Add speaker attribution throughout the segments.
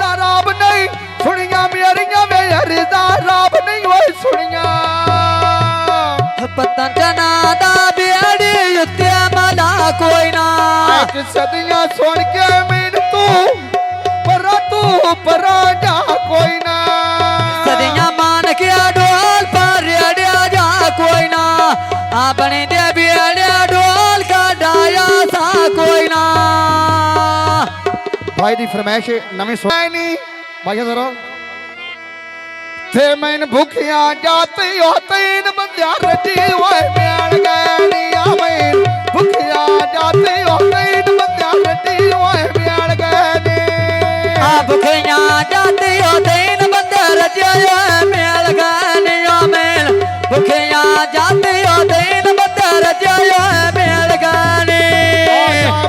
Speaker 1: दा रब नहीं सुनिया मेरिया मेरे दा रब नहीं वो सुनिया
Speaker 2: पतन जना दा बेड़ी उत्ते मला कोई ना
Speaker 1: सदियां सुन के मीन तू परा जा कोई ना
Speaker 2: सदियां मान के डोल पर रेड़िया जा कोई ना अपने दे बेड़िया डोल का डाया सा कोई ना
Speaker 1: भाई दी फरमाइश नवी सुनाई नहीं भाई जरा थे मैन भूखिया जाते होते इन बंदिया रजी ओए ब्याल गैनिया मैन भूखिया जाते होते इन बंदिया रजी ओए ब्याल गैनी
Speaker 2: भूखिया जाते होते इन बंदिया रजी ओए ब्याल गैनिया मैन भूखिया जाते होते इन बंदिया रजी ओए ब्याल गैनी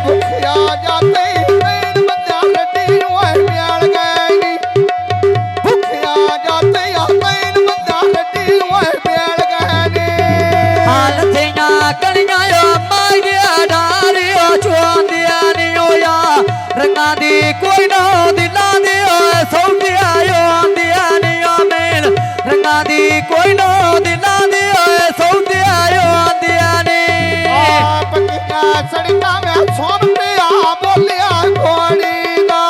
Speaker 1: भूखिया जाते इन बंदिया रजी ओए ब्याल गैनी भूखिया जाते होते इन बंदिया रजी ओए ब्याल गैनी
Speaker 2: हालतिया कलियां यो माइया डालियो चुंदिया नी होया रंगा दी कोई ना दिला दी सौदिया यो आंदिया नी मेल रंगा दी कोई ना दिला दी सौदिया यो आंदिया नी
Speaker 1: पतिया सड़का में सोम पे आ बोलिया घोड़ी दा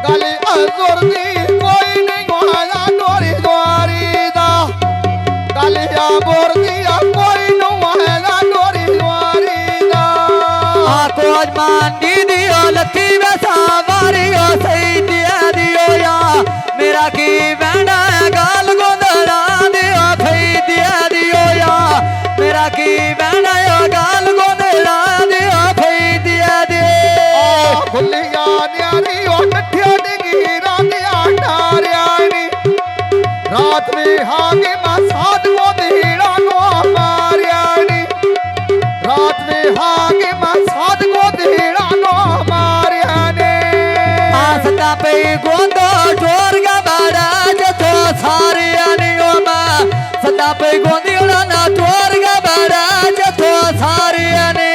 Speaker 1: गली अजुर दी कोई नहीं गोया डोरी डोरी दा गलिया बोर दिया कोई न होएगा डोरी डोरी दा
Speaker 2: कोज मांडी दियो लकी वैसा मारियो सही दिया दियो या मेरा की बैंडा गाल गोंदड़ा दियो खई दिया दियो या मेरा की बैंडा गाल गोंदड़ा दियो खई दिया दे
Speaker 1: खुलिया न्यारी ओ नठिया डिगी रांदिया डारिया नी रात में हागे मा साध को धीड़ा नो मारिया नी रात में हागे मा साध को धीड़ा नो मारिया नी
Speaker 2: सदा पे गोंदो ठोर का बाड़ा जथो सारिया नी ओ मा सदा पे गोंदी उड़ाना ठोर का बाड़ा जथो सारिया नी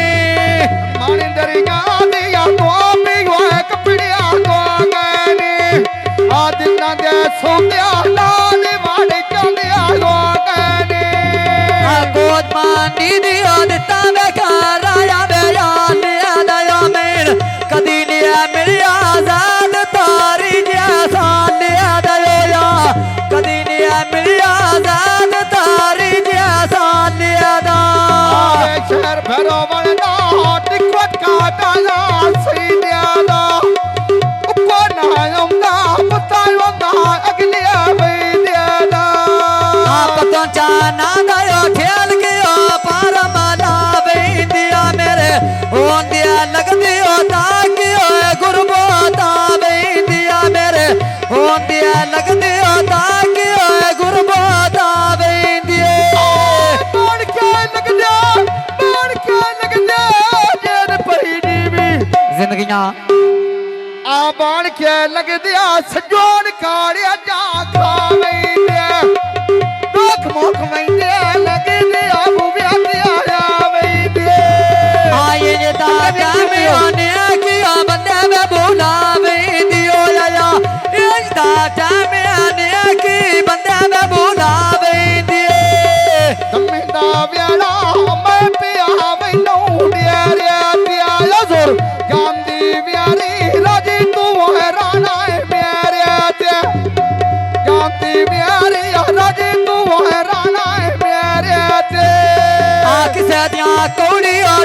Speaker 1: मानी दरिया दिया तो भी वो कपड़िया को गनी आदिना दे सोया लाल वाले चलिया को गनी
Speaker 2: गोद मांडी दियो दिता बेकार आया बेया लिया दया मेर कदी लिया मेरी आजाद तारी जैसा लिया दया कदी लिया मेरी आजाद तारी जैसा लिया दा
Speaker 1: शहर भरो वरना टिकट का डाला सी दिया दा ऊपर ना आऊंगा पता होगा अगले भाई दिया दा
Speaker 2: आप तो जाना दयो खेल के पार माला बेंदिया मेरे ओन दिया लग दियो ताकियो गुरबो ता बेंदिया मेरे ओन दिया लग दियो ताकियो गुरबो ता बेंदिया
Speaker 1: बाण के लग जा जेन पहीनी भी
Speaker 2: जिंदगियां
Speaker 1: आ बाण के लग दिया सजोन काड़िया जा खावे दे दुख मुख मैंने लग दिया बुविया दिया आवे दे
Speaker 2: आए ये दादा में आने किया बंदे में बुलावे दियो या ये दादा में आने की बंदे में बुलावे दिए
Speaker 1: दमिंदा व्याला मैं पिया मैनू दिया रे दिया जोर गांधी व्याली राजी तू है राणा है मेरे ते गांधी व्याली राजी तू है राणा है मेरे ते
Speaker 2: किसे दिया कौड़िया